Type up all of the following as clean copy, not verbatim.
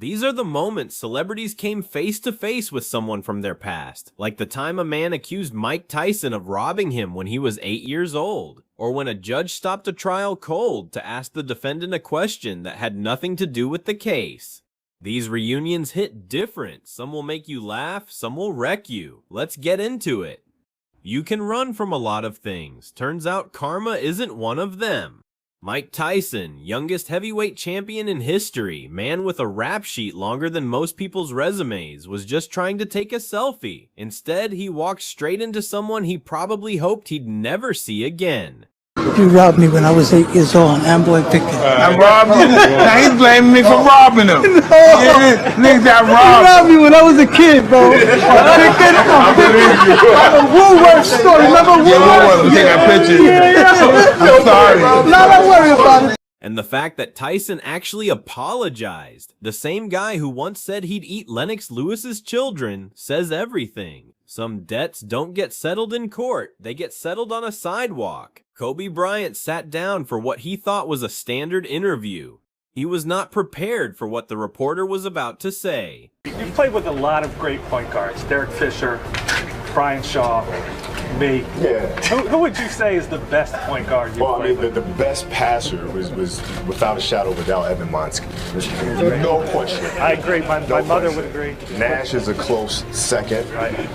These are the moments celebrities came face to face with someone from their past, like the time a man accused Mike Tyson of robbing him when he was 8 years old, or when a judge stopped a trial cold to ask the defendant a question that had nothing to do with the case. These reunions hit different. Some will make you laugh, some will wreck you. Let's get into it. You can run from a lot of things. Turns out karma isn't one of them. Mike Tyson, youngest heavyweight champion in history, man with a rap sheet longer than most people's resumes, was just trying to take a selfie. Instead, he walked straight into someone he probably hoped he'd never see again. You robbed me when I was 8 years old on Amboy Pickett. I robbed you? Now he's blaming me for robbing him. No. Yeah, niggas got robbed. You robbed me when I was a kid, bro. I believe you. Woolworth store, remember Woolworth? Take that picture. Yeah. I'm sorry. No, don't worry about it. And the fact that Tyson actually apologized, the same guy who once said he'd eat Lennox Lewis's children, says everything. Some debts don't get settled in court, they get settled on a sidewalk. Kobe Bryant sat down for what he thought was a standard interview. He was not prepared for what the reporter was about to say. You've played with a lot of great point guards. Derek Fisher, Brian Shaw, me. Yeah. Who would you say is the best point guard you've played with? The best passer was without a shadow of a doubt Evan Monsky. No question. I agree. My mother would agree. Nash is a close second. Right.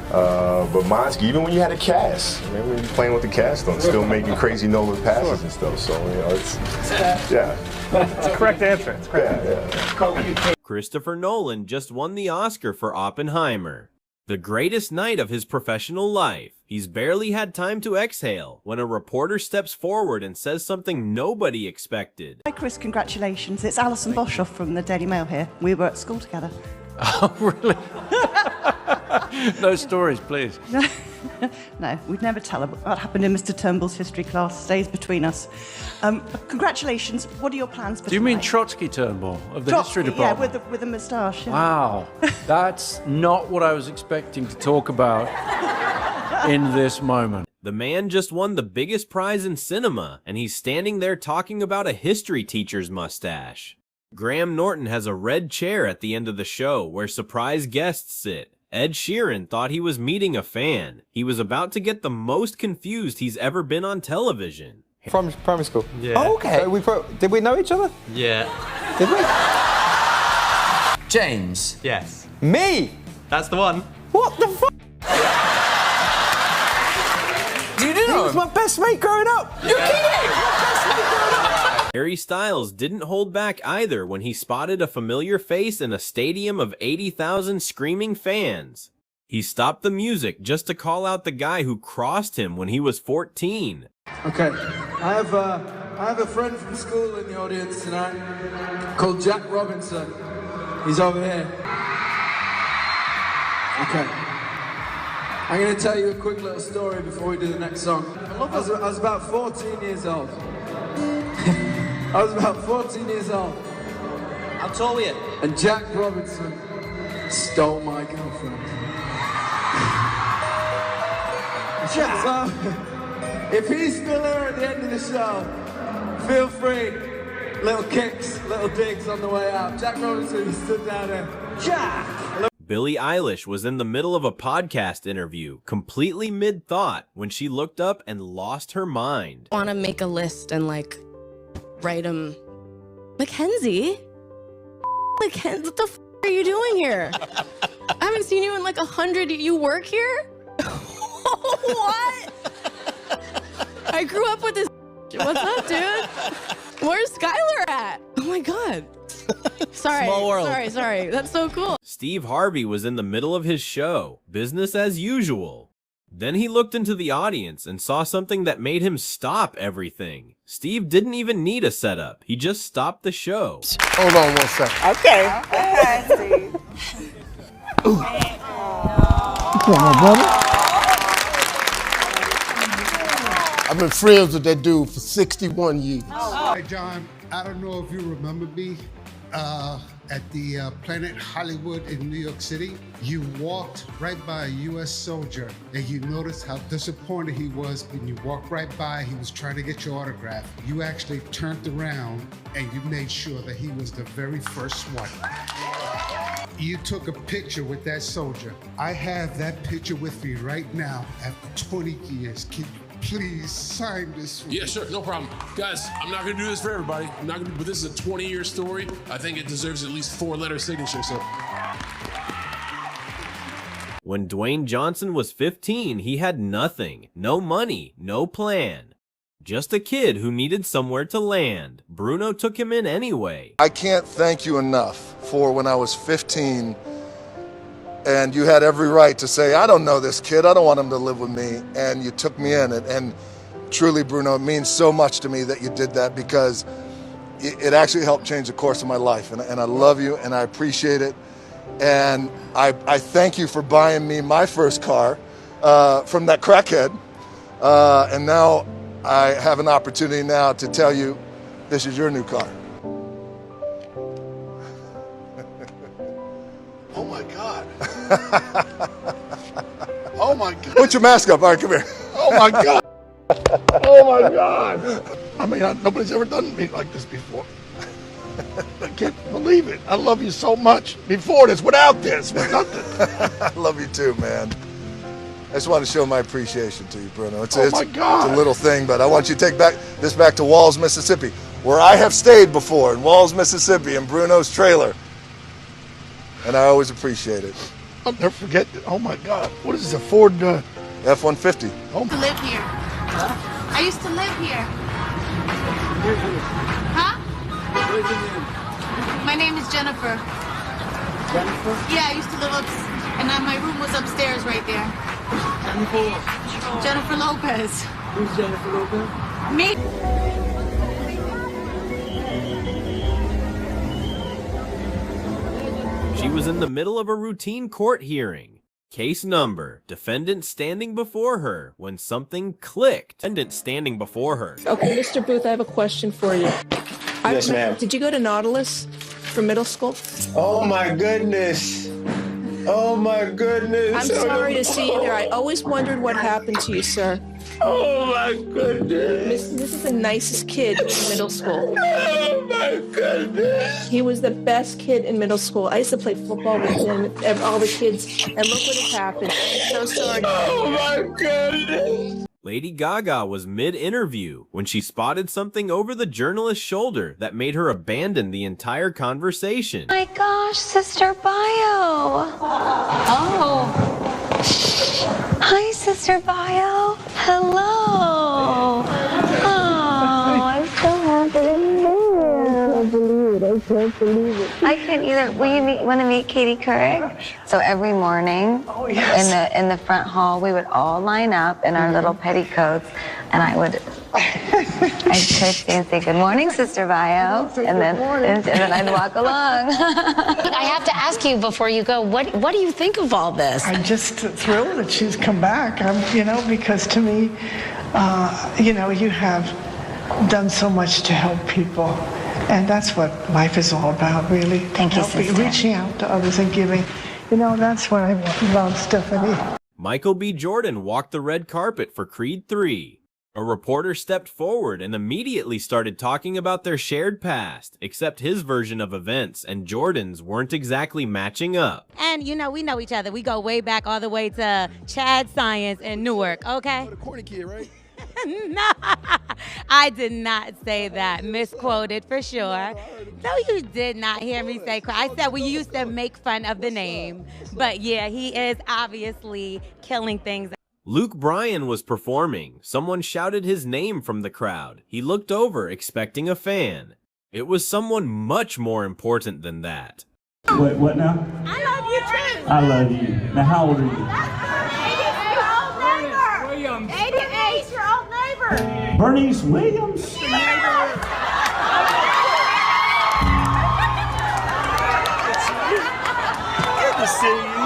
But Monsky, even when you had a cast, I mean, when you're playing with the cast on, still making crazy no-look passes and stuff. So, you know, It's a correct answer. It's correct. Yeah. Christopher Nolan just won the Oscar for Oppenheimer. The greatest night of his professional life. He's barely had time to exhale when a reporter steps forward and says something nobody expected. Hi Chris, congratulations. It's Alison Boshoff from the Daily Mail here. We were at school together. Oh, really? No stories, please. No, we'd never tell her what happened in Mr. Turnbull's history class. Stays between us. Congratulations. What are your plans for Do you mean tonight? Trotsky Turnbull of the Trotsky, history department? Yeah, with a moustache. Yeah. Wow, that's not what I was expecting to talk about in this moment. The man just won the biggest prize in cinema, and he's standing there talking about a history teacher's mustache. Graham Norton has a red chair at the end of the show where surprise guests sit. Ed Sheeran thought he was meeting a fan. He was about to get the most confused he's ever been on television. From primary school? Yeah. Oh, okay. Did we know each other? Yeah. Did we? James. Yes. Me? That's the one. What the fuck? Do you know He was my best mate growing up. You're kidding! Harry Styles didn't hold back either when he spotted a familiar face in a stadium of 80,000 screaming fans. He stopped the music just to call out the guy who crossed him when he was 14. Okay, I have a friend from school in the audience tonight called Jack Robinson. He's over here. Okay. I'm going to tell you a quick little story before we do the next song. I was about 14 years old. I was about 14 years old. How tall were you? And Jack Robinson stole my girlfriend. So, if he's still here at the end of the show, feel free. Little kicks, little digs on the way out. Jack Robinson, he stood down there. Jack! Billie Eilish was in the middle of a podcast interview, completely mid-thought, when she looked up and lost her mind. I want to make a list and write them. Mackenzie? Mackenzie, what the f are you doing here? I haven't seen you in 100. You work here? What? I grew up with this. What's up, dude? Where's Skylar at? Oh my god. Sorry. Small world. Sorry. That's so cool. Steve Harvey was in the middle of his show, business as usual. Then he looked into the audience and saw something that made him stop everything. Steve didn't even need a setup. He just stopped the show. Hold on 1 second. Okay, Steve. Come on, brother. I've been friends with that dude for 61 years. Hey, John, I don't know if you remember me. at the Planet Hollywood in New York City, you walked right by a U.S. soldier and you noticed how disappointed he was when you walked right by, he was trying to get your autograph. You actually turned around and you made sure that he was the very first one. You took a picture with that soldier. I have that picture with me right now after 20 years. Can you please sign this? Yeah, sure, no problem. Guys, I'm not gonna do this for everybody. I'm not gonna, but this is a 20-year story. I think it deserves at least 4-letter signature, so. When Dwayne Johnson was 15, he had nothing. No money, no plan. Just a kid who needed somewhere to land. Bruno took him in anyway. I can't thank you enough for when I was 15 and you had every right to say, I don't know this kid, I don't want him to live with me, and you took me in. And truly, Bruno, it means so much to me that you did that because it actually helped change the course of my life. And I love you and I appreciate it. And I thank you for buying me my first car from that crackhead. And now I have an opportunity now to tell you this is your new car. Oh my God. Oh my God. Put your mask up. All right, come here. Oh my God. Oh my God. I mean, nobody's ever done me like this before. I can't believe it. I love you so much. Before this, without this, with nothing. I love you too, man. I just want to show my appreciation to you, Bruno. It's my God. It's a little thing, but I want you to take this back to Walls, Mississippi, where I have stayed before, in Walls, Mississippi, in Bruno's trailer. And I always appreciate it. I'll never forget it. Oh my God. What is this, a Ford? F-150. Oh. To live here. I used to live here. Huh? My name is Jennifer. Jennifer? Yeah, I used to live and my room was upstairs right there. Jennifer Lopez. Who's Jennifer Lopez? Me. She was in the middle of a routine court hearing. Case number, defendant standing before her when something clicked. Defendant standing before her. Okay, Mr. Booth, I have a question for you. Yes, ma'am. Did you go to Nautilus for middle school? Oh my goodness. Oh my goodness. I'm sorry to see you there. I always wondered what happened to you, sir. Oh my goodness. This is the nicest kid in middle school. Oh my goodness. He was the best kid in middle school. I used to play football with him and all the kids, and look what has happened. I'm so sorry. Oh my goodness. Lady Gaga was mid-interview when she spotted something over the journalist's shoulder that made her abandon the entire conversation. My gosh, Sister Bio. Oh. Hi, Sister Bio. Hello. Oh, I'm so happy to meet you. I can't believe it. I can't either. Want to meet Katie Couric? So every morning in the front hall, we would all line up in our little petticoats, and I'd curtsy and say, "Good morning, Sister Bio," and then I'd walk along. I have to ask you before you go, what do you think of all this? I'm just thrilled that she's come back. Because to me, you have done so much to help people. And that's what life is all about, really. Thank you, sister. Reaching out to others and giving. That's what I love, Stephanie. Michael B. Jordan walked the red carpet for Creed 3. A reporter stepped forward and immediately started talking about their shared past, except his version of events and Jordan's weren't exactly matching up. And, we know each other. We go way back all the way to Chad Science in Newark, okay? The corny kid, right? No, I did not say that. Misquoted for sure. No, you did not hear me say. I said we used to make fun of the name. But yeah, he is obviously killing things. Luke Bryan was performing. Someone shouted his name from the crowd. He looked over, expecting a fan. It was someone much more important than that. What now? I love you too. I love you. Now, how old are you? 88-year-old neighbor. Bernice Williams. Good to see you.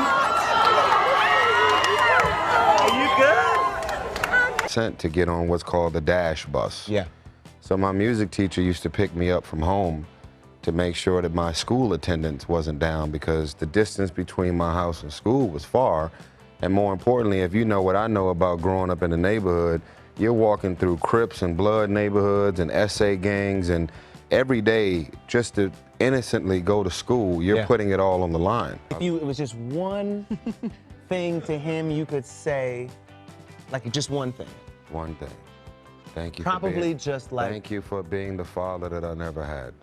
Are you good? Sent to get on what's called the Dash bus. Yeah. So my music teacher used to pick me up from home to make sure that my school attendance wasn't down, because the distance between my house and school was far. And more importantly, if you know what I know about growing up in the neighborhood, you're walking through Crips and Blood neighborhoods and SA gangs, and every day just to innocently go to school, you're putting it all on the line. If it was just one thing to him you could say, like just one thing. One thing. Thank you. Probably just like. Thank you for being the father that I never had.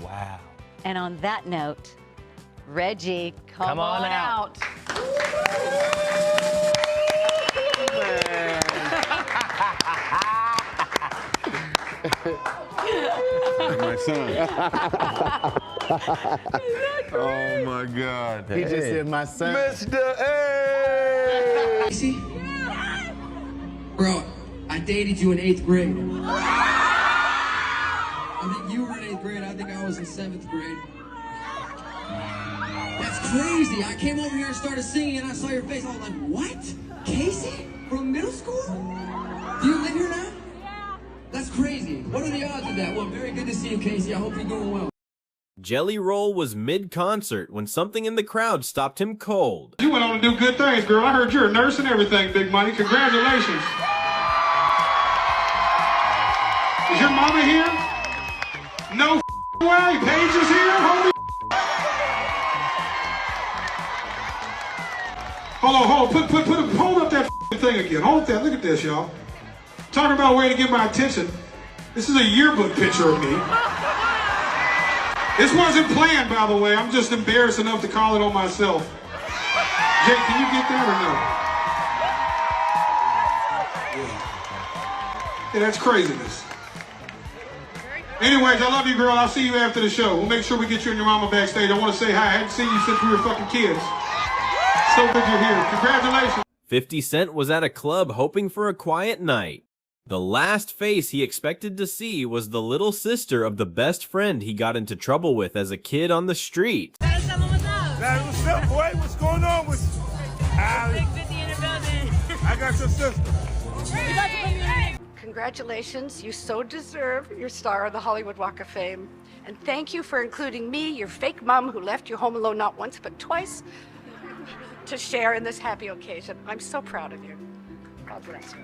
Wow. And on that note, Reggie, come on out. My son. Oh my God. He just said my son. Mr. A. See? Bro, I dated you in 8th grade. I think you were in 8th grade. I think I was in 7th grade. That's crazy. I came over here and started singing and I saw your face. I was like, what? Casey? From middle school? Do you live here now? Yeah. That's crazy. What are the odds of that? Well, very good to see you, Casey. I hope you're doing well. Jellyroll was mid-concert when something in the crowd stopped him cold. You went on to do good things, girl. I heard you're a nurse and everything, Big Money. Congratulations. Is your mama here? No way. Paige is here. Holy Hold on. Hold up that thing again. Hold that. Look at this, y'all. Talking about a way to get my attention. This is a yearbook picture of me. This wasn't planned, by the way. I'm just embarrassed enough to call it on myself. Jake, can you get that or no? Yeah, that's craziness. Anyways, I love you, girl. I'll see you after the show. We'll make sure we get you and your mama backstage. I want to say hi. I hadn't seen you since we were fucking kids. So good you're here. Congratulations. 50 Cent was at a club hoping for a quiet night. The last face he expected to see was the little sister of the best friend he got into trouble with as a kid on the street. What's up, boy? What's going on with you? Big 50 in the building. I got your sister. Congratulations, you so deserve your star on the Hollywood Walk of Fame. And thank you for including me, your fake mom who left you home alone not once but twice, to share in this happy occasion. I'm so proud of you. God bless you.